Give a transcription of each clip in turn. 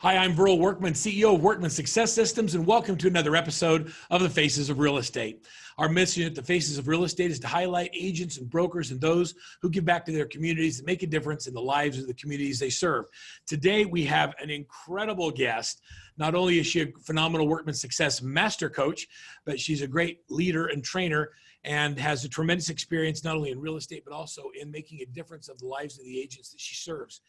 Hi, I'm Verl Workman, CEO of Workman Success Systems, and welcome to another episode of The Faces of Real Estate. Our mission at The Faces of Real Estate is to highlight agents and brokers and those who give back to their communities and make a difference in the lives of the communities they serve. Today, we have an incredible guest. Not only is she a phenomenal Workman Success master coach, but she's a great leader and trainer and has a tremendous experience not only in real estate, but also in making a difference of the lives of the agents that she serves.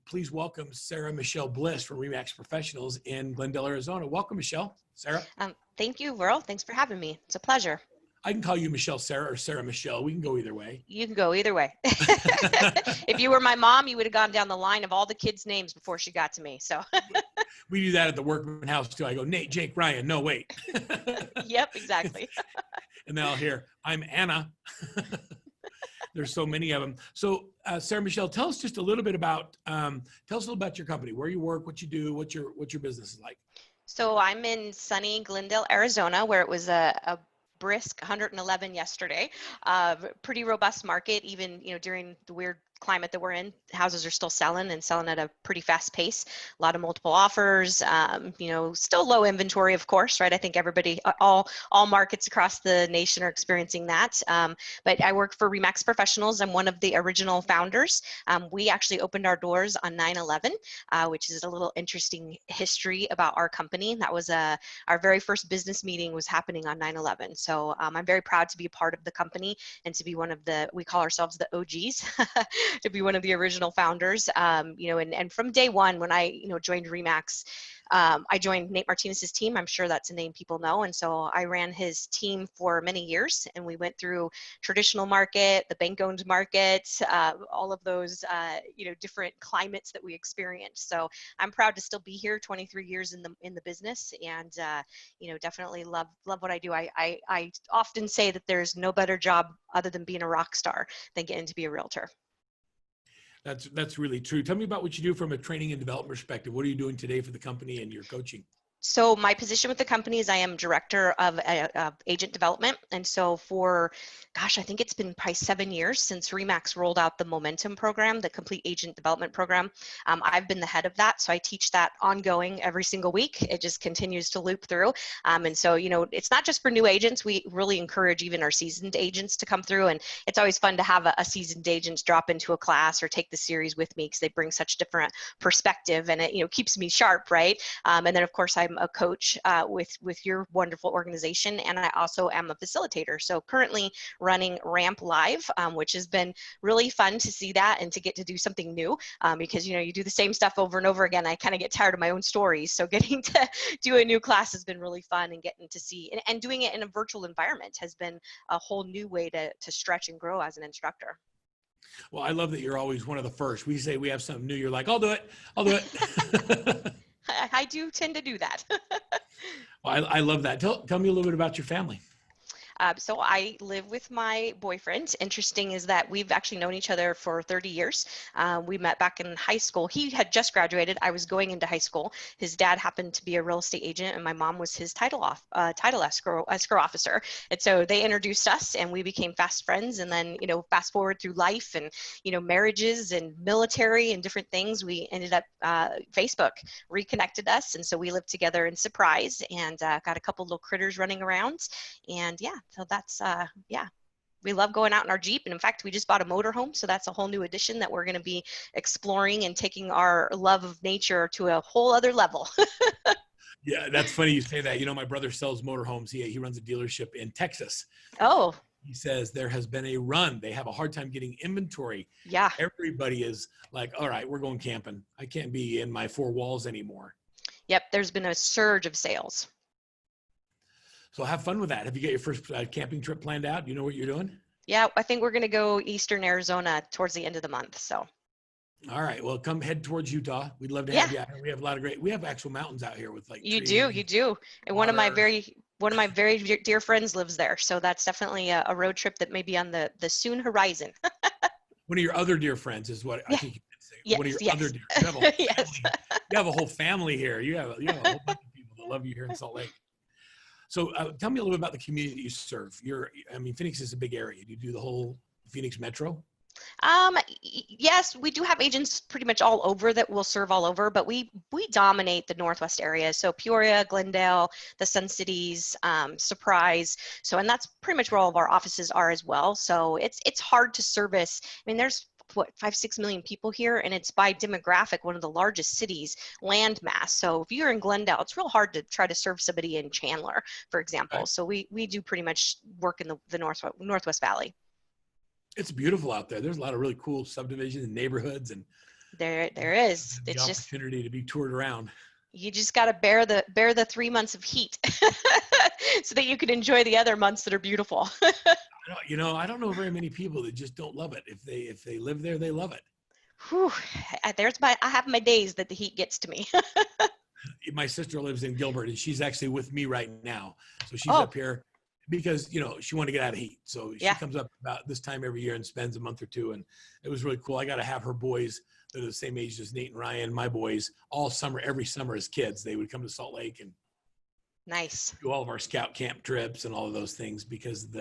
Please welcome Sarah Michelle Bliss from RE/MAX Professionals in Glendale, Arizona. Welcome, Michelle. Sarah. Thank you, Verl. Thanks for having me. It's a pleasure. I can call you Michelle Sarah or Sarah Michelle. We can go either way. You can go either way. If you were my mom, you would have gone down the line of all the kids' names before she got to me. So we do that at the Workman house too. I go, Nate, Jake, Ryan. No, wait. Yep, exactly. And then I'll hear, I'm Anna. There's so many of them. So Sarah Michelle, tell us just a little bit about, your company, where you work, what you do, what your business is like. So I'm in sunny Glendale, Arizona, where it was a brisk 111 yesterday. Pretty robust market, even during the weird climate that we're in. Houses are still selling and selling at a pretty fast pace. A lot of multiple offers. Still low inventory, of course, right? I think everybody, all markets across the nation are experiencing that. But I work for RE/MAX Professionals. I'm one of the original founders. We actually opened our doors on 9/11, which is a little interesting history about our company. That was our very first business meeting was happening on 9/11. So I'm very proud to be a part of the company and to be one of we call ourselves the OGs. To be one of the original founders, and from day one when I, joined RE/MAX, I joined Nate Martinez's team. I'm sure that's a name people know. And so I ran his team for many years, and we went through traditional market, the bank-owned market, all of those, different climates that we experienced. So I'm proud to still be here 23 years in the business, and, definitely love what I do. I often say that there's no better job other than being a rock star than getting to be a realtor. That's really true. Tell me about what you do from a training and development perspective. What are you doing today for the company and your coaching? So my position with the company is I am director of agent development. And so I think it's been probably 7 years since RE/MAX rolled out the Momentum program, the complete agent development program. I've been the head of that. So I teach that ongoing every single week. It just continues to loop through. And so, it's not just for new agents. We really encourage even our seasoned agents to come through. And it's always fun to have a seasoned agent drop into a class or take the series with me because they bring such different perspective, and it, keeps me sharp, right? And then of course I'm a coach with your wonderful organization, and I also am a facilitator. So currently running Ramp Live, which has been really fun to see that and to get to do something new, because you do the same stuff over and over again. I kind of get tired of my own stories. So getting to do a new class has been really fun, and getting to see and doing it in a virtual environment has been a whole new way to stretch and grow as an instructor. Well, I love that you're always one of the first. We say we have something new. You're like, I'll do it. I do tend to do that. Well, I love that. Tell me a little bit about your family. So I live with my boyfriend. Interesting is that we've actually known each other for 30 years. We met back in high school. He had just graduated. I was going into high school. His dad happened to be a real estate agent, and my mom was his title escrow officer. And so they introduced us, and we became fast friends. And then, fast forward through life and, marriages and military and different things, we ended up, Facebook reconnected us. And so we lived together in Surprise, and got a couple little critters running around. And yeah. So that's, we love going out in our Jeep. And in fact, we just bought a motorhome. So that's a whole new addition that we're going to be exploring and taking our love of nature to a whole other level. Yeah, that's funny you say that. My brother sells motorhomes. He runs a dealership in Texas. Oh. He says there has been a run. They have a hard time getting inventory. Yeah. Everybody is like, all right, we're going camping. I can't be in my four walls anymore. Yep. There's been a surge of sales. So have fun with that. Have you got your first camping trip planned out? Do you know what you're doing? Yeah, I think we're going to go Eastern Arizona towards the end of the month. So. All right. Well, come head towards Utah. We'd love to have you out here. We have a lot of we have actual mountains out here with like You trees, do. And water. one of my very dear friends lives there. So that's definitely a road trip that may be on the soon horizon. One of your other dear friends is what I think you could say. Yes, one of your yes. other dear. You have a whole Yes. family. You have a whole family here. You have a whole bunch of people that love you here in Salt Lake. So tell me a little bit about the community that you serve. Phoenix is a big area. Do you do the whole Phoenix metro? Yes, we do have agents pretty much all over that will serve all over, but we dominate the Northwest area. So Peoria, Glendale, the Sun Cities, Surprise. So, and that's pretty much where all of our offices are as well. So it's hard to service. I mean, there's what 5-6 million people here, and it's by demographic one of the largest cities land mass. So if you're in Glendale, it's real hard to try to serve somebody in Chandler, for example. Right. So we do pretty much work in the Northwest Valley. It's beautiful out there. There's a lot of really cool subdivisions and neighborhoods, and There is. the It's just opportunity to be toured around. you just got to bear the 3 months of heat so that you can enjoy the other months that are beautiful. I don't know very many people that just don't love it. If they live there, they love it. Whew. I have my days that the heat gets to me. My sister lives in Gilbert, and she's actually with me right now. So she's Oh, up here because she wanted to get out of heat. So she yeah. comes up about this time every year and spends a month or two, and it was really cool. I got to have her boys that are the same age as Nate and Ryan, my boys, all summer, every summer as kids. They would come to Salt Lake and Nice. do all of our scout camp trips and all of those things because of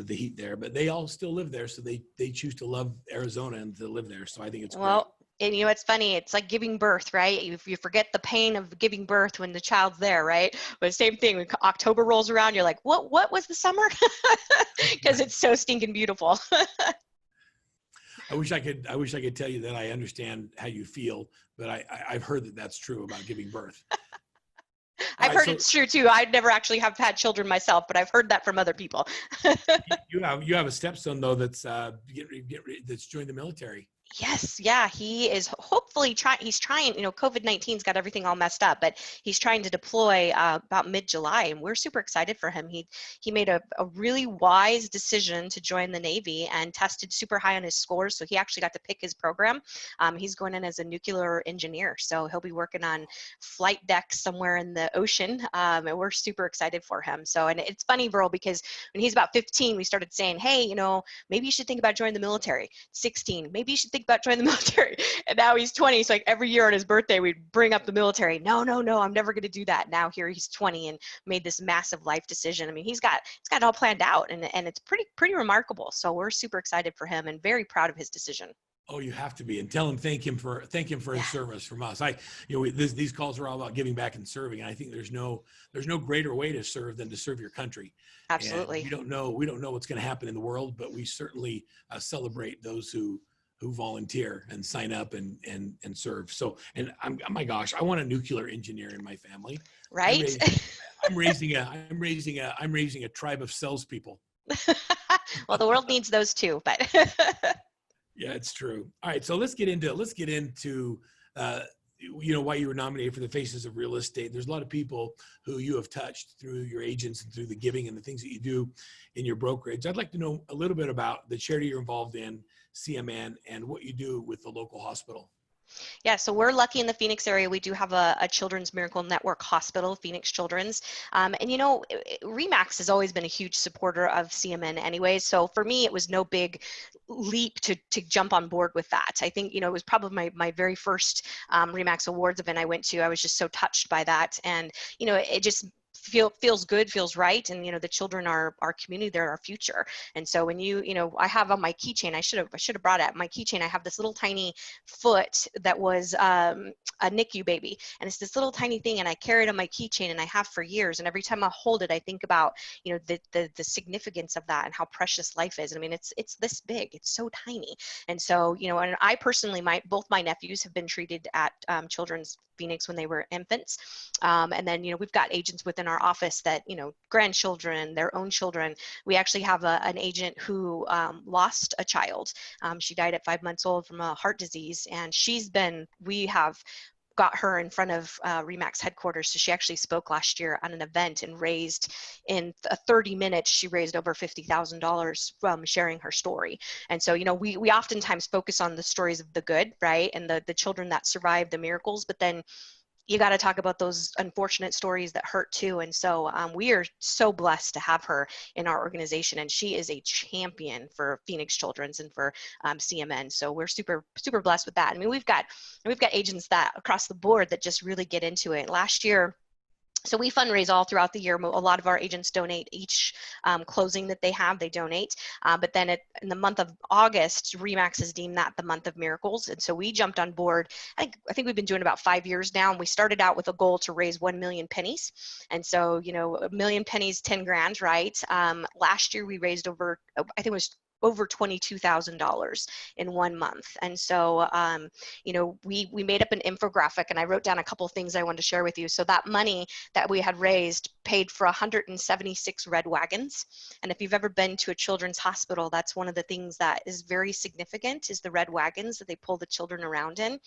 the heat there. But they all still live there, so they choose to love Arizona and to live there. So I think it's great. Well, and it's funny. It's like giving birth, right? You forget the pain of giving birth when the child's there, right? But same thing. When October rolls around, you're like, what was the summer? Because it's so stinking beautiful. I wish I could tell you that I understand how you feel, but I've heard that that's true about giving birth. I've heard it's true too. I never actually have had children myself, but I've heard that from other people. You have a stepson though that's that's joined the military. Yes, yeah, he is hopefully trying. He's trying. COVID-19's got everything all messed up, but he's trying to deploy about mid-July, and we're super excited for him. He made a really wise decision to join the Navy and tested super high on his scores, so he actually got to pick his program. He's going in as a nuclear engineer, so he'll be working on flight decks somewhere in the ocean, and we're super excited for him. So, and it's funny, Verl, because when he's about 15, we started saying, hey, maybe you should think about joining the military. 16, maybe you should think about joining the military. And now he's 20. So like every year on his birthday, we'd bring up the military. No, I'm never going to do that. Now here he's 20 and made this massive life decision. I mean, he's got it all planned out, and it's pretty remarkable. So we're super excited for him and very proud of his decision. Oh, you have to be, and tell him thank him for his service from us. These calls are all about giving back and serving, and I think there's no greater way to serve than to serve your country. Absolutely. And we don't know what's going to happen in the world, but we certainly celebrate those who volunteer and sign up and serve. So, and my gosh, I want a nuclear engineer in my family. Right. I'm raising a tribe of salespeople. Well, the world needs those too, but. Yeah, it's true. All right, so let's get into why you were nominated for the Faces of Real Estate. There's a lot of people who you have touched through your agents and through the giving and the things that you do in your brokerage. I'd like to know a little bit about the charity you're involved in, CMN, and what you do with the local hospital. Yeah, so we're lucky in the Phoenix area. We do have a Children's Miracle Network hospital, Phoenix Children's. And REMAX has always been a huge supporter of CMN anyway. So for me, it was no big leap to jump on board with that. I think, it was probably my very first REMAX Awards event I went to. I was just so touched by that. And, it just feels good, feels right. And, the children are our community, they're our future. And so when I have on my keychain, I should have brought it. My keychain, I have this little tiny foot that was a NICU baby. And it's this little tiny thing, and I carry it on my keychain, and I have for years. And every time I hold it, I think about, the significance of that and how precious life is. I mean, it's this big, it's so tiny. And so, and I personally, both my nephews have been treated at Children's Phoenix when they were infants. And then, we've got agents within our office that, grandchildren, their own children. We actually have an agent who lost a child. She died at 5 months old from a heart disease. And we have got her in front of REMAX headquarters. So she actually spoke last year on an event and raised, in 30 minutes, she raised over $50,000 from sharing her story. And so, we oftentimes focus on the stories of the good, right? And the children that survived the miracles, but then you got to talk about those unfortunate stories that hurt too. And so we are so blessed to have her in our organization, and she is a champion for Phoenix Children's and for CMN. So we're super, super blessed with that. I mean, we've got agents that across the board that just really get into it. Last year, So we fundraise all throughout the year. A lot of our agents donate each closing that they have, they donate. But then in the month of August, REMAX is deemed that the month of miracles. And so we jumped on board. I think we've been doing about 5 years now. And we started out with a goal to raise 1 million pennies. And so, you know, a million pennies, 10 grand, right? Last year we raised over, I think it was over $22,000 in 1 month. And so, you know, we made up an infographic, and I wrote down a couple of things I wanted to share with you. So that money that we had raised paid for 176 red wagons. And if you've ever been to a children's hospital, that's one of the things that is very significant, is the red wagons that they pull the children around in.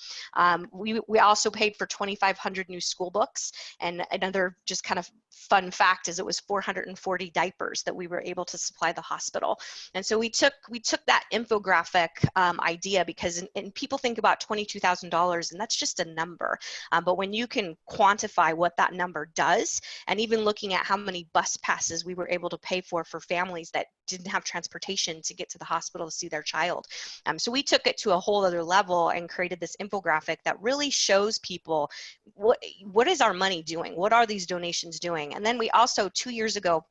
We also paid for 2,500 new school books. And another just kind of fun fact is it was 440 diapers that we were able to supply the hospital. And so we took that infographic idea, because and people think about $22,000 and that's just a number. But when you can quantify what that number does, and even looking at how many bus passes we were able to pay for families that didn't have transportation to get to the hospital to see their child. So we took it to a whole other level and created this infographic that really shows people what is our money doing? What are these donations doing? And then we also, 2 years ago,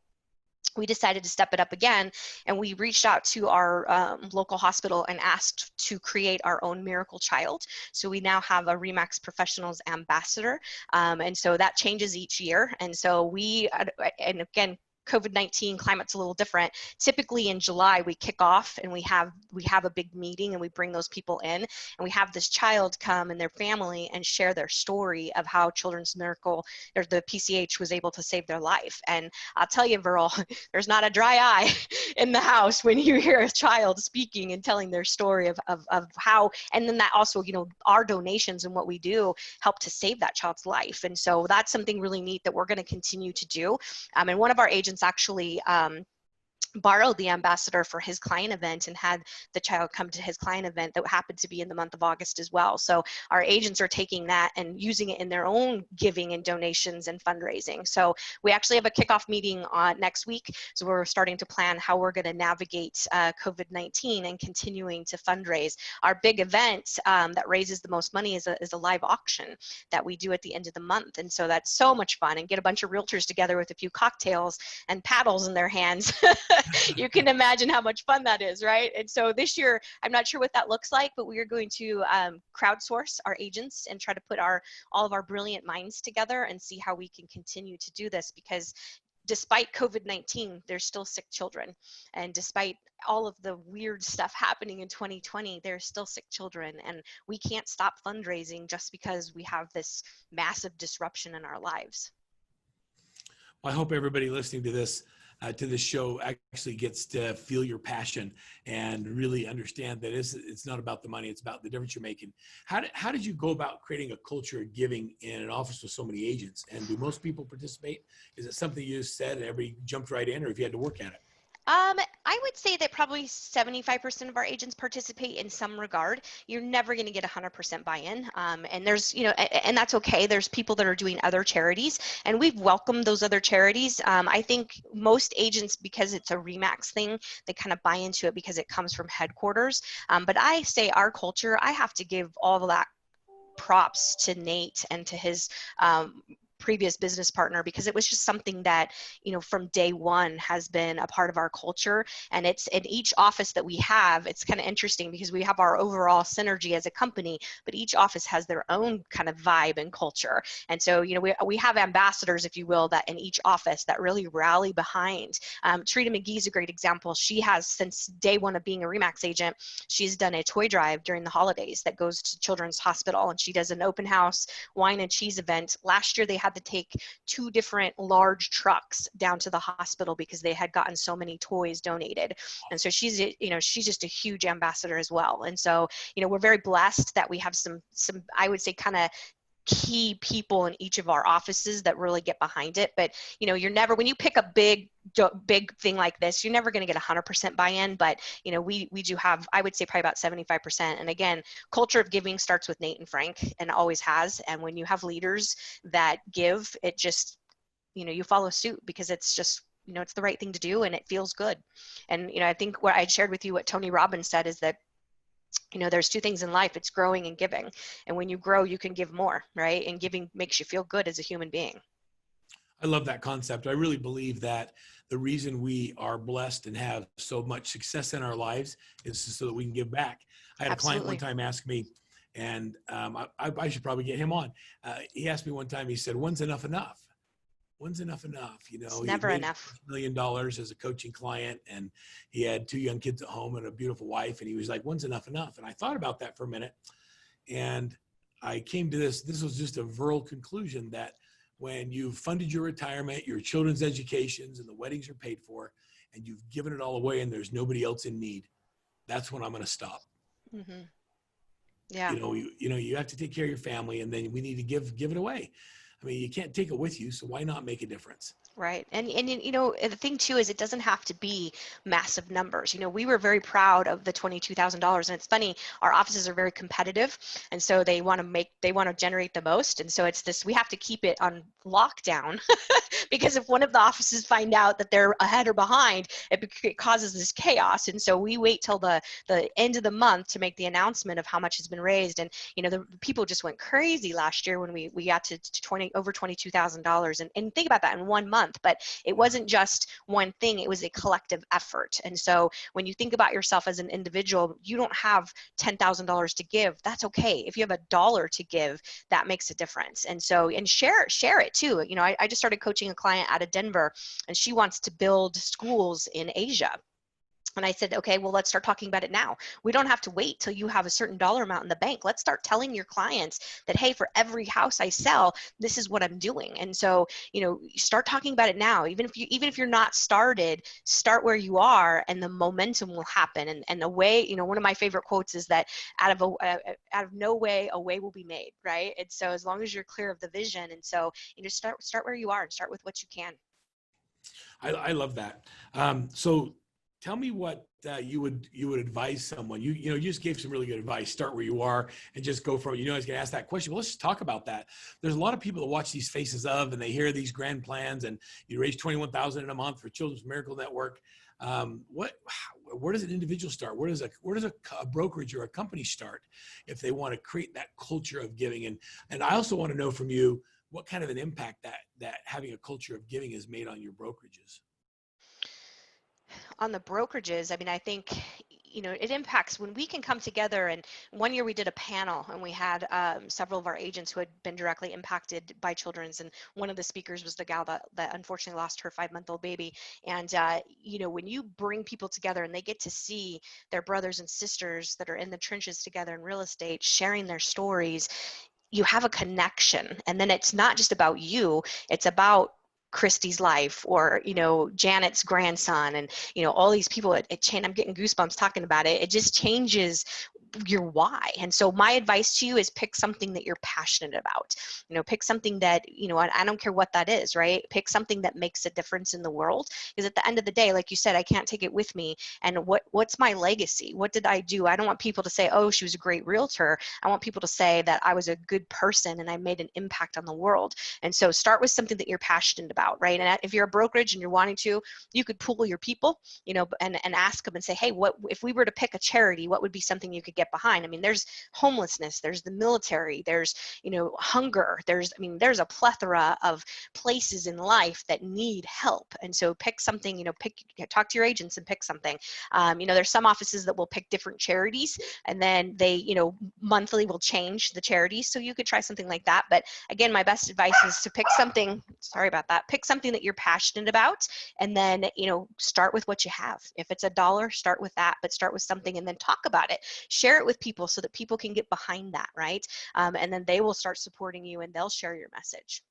we decided to step it up again, and we reached out to our local hospital and asked to create our own miracle child. So we now have a REMAX Professionals Ambassador, and so that changes each year. And so and again, COVID-19 climate's a little different. Typically in July, we kick off and we have a big meeting, and we bring those people in, and we have this child come and their family and share their story of how Children's Miracle, or the PCH, was able to save their life. And I'll tell you, Viral, there's not a dry eye in the house when you hear a child speaking and telling their story of how, and then that also, you know, our donations and what we do help to save that child's life. And so that's something really neat that we're going to continue to do. And one of our agents actually borrowed the ambassador for his client event and had the child come to his client event that happened to be in the month of August as well. So our agents are taking that and using it in their own giving and donations and fundraising. So we actually have a kickoff meeting next week. So we're starting to plan how we're going to navigate COVID-19 and continuing to fundraise. Our big event that raises the most money is a live auction that we do at the end of the month. And so that's so much fun, and get a bunch of realtors together with a few cocktails and paddles in their hands. You can imagine how much fun that is, right? And so this year, I'm not sure what that looks like, but we are going to crowdsource our agents and try to put all of our brilliant minds together and see how we can continue to do this, because despite COVID-19, there's still sick children. And despite all of the weird stuff happening in 2020, there's still sick children. And we can't stop fundraising just because we have this massive disruption in our lives. I hope everybody listening to this show actually gets to feel your passion and really understand that it's not about the money, it's about the difference you're making. How did you go about creating a culture of giving in an office with so many agents? And do most people participate? Is it something you just said and everybody jumped right in, or if you had to work at it? I would say that probably 75% of our agents participate in some regard. You're never going to get 100% buy-in. And there's, you know, and that's okay. There's people that are doing other charities, and we've welcomed those other charities. I think most agents, because it's a REMAX thing, they kind of buy into it because it comes from headquarters. But I say our culture, I have to give all of that props to Nate and to his previous business partner, because it was just something that, you know, from day one has been a part of our culture. And it's in each office that we have. It's kind of interesting because we have our overall synergy as a company, but each office has their own kind of vibe and culture. And so, you know, we have ambassadors, if you will, that in each office that really rally behind. Trita McGee's a great example. She has, since day one of being a REMAX agent, she's done a toy drive during the holidays that goes to Children's Hospital, and she does an open house wine and cheese event. Last year they had to take 2 different large trucks down to the hospital because they had gotten so many toys donated. And so she's, you know, she's just a huge ambassador as well. And so, you know, we're very blessed that we have some I would say kind of key people in each of our offices that really get behind it. But, you know, you're never, when you pick a big thing like this, you're never going to get 100% buy-in, but, you know, we do have, I would say probably about 75%. And again, culture of giving starts with Nate and Frank, and always has. And when you have leaders that give, it just, you know, you follow suit because it's just, you know, it's the right thing to do and it feels good. And, you know, I think what I shared with you, what Tony Robbins said is that, you know, there's 2 things in life. It's growing and giving. And when you grow, you can give more, right? And giving makes you feel good as a human being. I love that concept. I really believe that the reason we are blessed and have so much success in our lives is so that we can give back. I had a client one Absolutely. time ask me, and I should probably get him on. He asked me one time, he said, when's enough enough? When's enough enough? You It's know, he never made enough. $1 million as a coaching client, and he had 2 young kids at home and a beautiful wife. And he was like, when's enough enough? And I thought about that for a minute. And I came to this was just a virile conclusion that when you've funded your retirement, your children's educations, and the weddings are paid for, and you've given it all away and there's nobody else in need, that's when I'm going to stop. Hmm. Yeah. You have to take care of your family, and then we need to give it away. I mean, you can't take it with you, so why not make a difference? Right. And the thing too is it doesn't have to be massive numbers. We were very proud of the $22,000, and it's funny, our offices are very competitive, and so they want to generate the most, and so it's this, we have to keep it on lockdown because if one of the offices find out that they're ahead or behind, it causes this chaos. And so we wait till the end of the month to make the announcement of how much has been raised. And the people just went crazy last year when we got to over $22,000. And think about that in 1 month. But it wasn't just one thing, it was a collective effort. And so when you think about yourself as an individual, you don't have $10,000 to give. That's okay. If you have $1 to give, that makes a difference. And so, and share it too. I just started coaching a client out of Denver, and she wants to build schools in Asia. And I said, okay, well, let's start talking about it now. We don't have to wait till you have a certain dollar amount in the bank. Let's start telling your clients that, hey, for every house I sell, this is what I'm doing. And so, start talking about it now. Even if you're not started, start where you are, and the momentum will happen. And a way, one of my favorite quotes is that out of no way, a way will be made, right? And so as long as you're clear of the vision, and so start where you are and start with what you can. I love that. So tell me what you would advise someone. You just gave some really good advice. Start where you are and just go from. I was going to ask that question. Well, let's just talk about that. There's a lot of people that watch these Faces of, and they hear these grand plans, and you raise $21,000 in a month for Children's Miracle Network. Where does an individual start? Where does a brokerage or a company start if they want to create that culture of giving? And I also want to know from you what kind of an impact that having a culture of giving has made on your brokerages. On the brokerages, I mean, I think, it impacts when we can come together. And one year we did a panel, and we had several of our agents who had been directly impacted by children's. And one of the speakers was the gal that unfortunately lost her 5-month-old baby. And, when you bring people together and they get to see their brothers and sisters that are in the trenches together in real estate, sharing their stories, you have a connection. And then it's not just about you, it's about Christy's life, or Janet's grandson, and all these people. I'm getting goosebumps talking about it. It just changes your why. And so my advice to you is pick something that you're passionate about. Pick something that I don't care what that is, right? Pick something that makes a difference in the world, because at the end of the day, like you said, I can't take it with me. And what's my legacy? What did I do? I don't want people to say, oh, she was a great realtor. I want people to say that I was a good person and I made an impact on the world. And so start with something that you're passionate about, right? And if you're a brokerage and you're wanting to, you could pool your people, and ask them and say, hey, what if we were to pick a charity, what would be something you could get behind? I mean, there's homelessness, there's the military, there's, hunger, there's a plethora of places in life that need help. And so pick something, talk to your agents and pick something. There's some offices that will pick different charities, and then they, monthly will change the charities. So you could try something like that. But again, my best advice is to pick something, pick something that you're passionate about, and then, start with what you have. If it's $1, start with that, but start with something and then talk about it. Share it with people so that people can get behind that, right? And then they will start supporting you, and they'll share your message.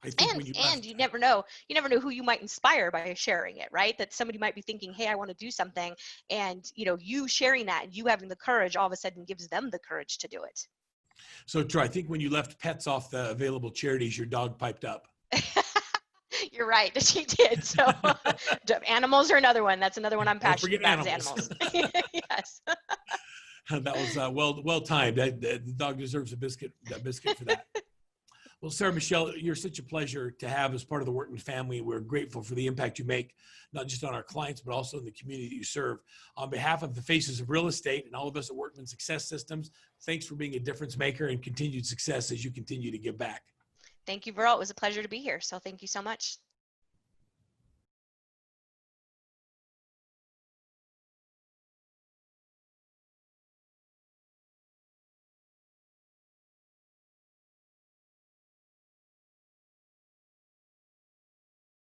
I think when And you never know who you might inspire by sharing it, right? That somebody might be thinking, hey, I want to do something, and you sharing that and you having the courage all of a sudden gives them the courage to do it. So Troy, I think when you left pets off the available charities, your dog piped up. You're right, she did. So animals are another one. That's another one I'm passionate about, animals. Is animals. Yes. That was well timed. The dog deserves a biscuit for that. Well, Sarah Michelle, you're such a pleasure to have as part of the Workman family. We're grateful for the impact you make, not just on our clients, but also in the community that you serve. On behalf of the Faces of Real Estate and all of us at Workman Success Systems, thanks for being a difference maker and continued success as you continue to give back. Thank you, Burl. It was a pleasure to be here. So thank you so much.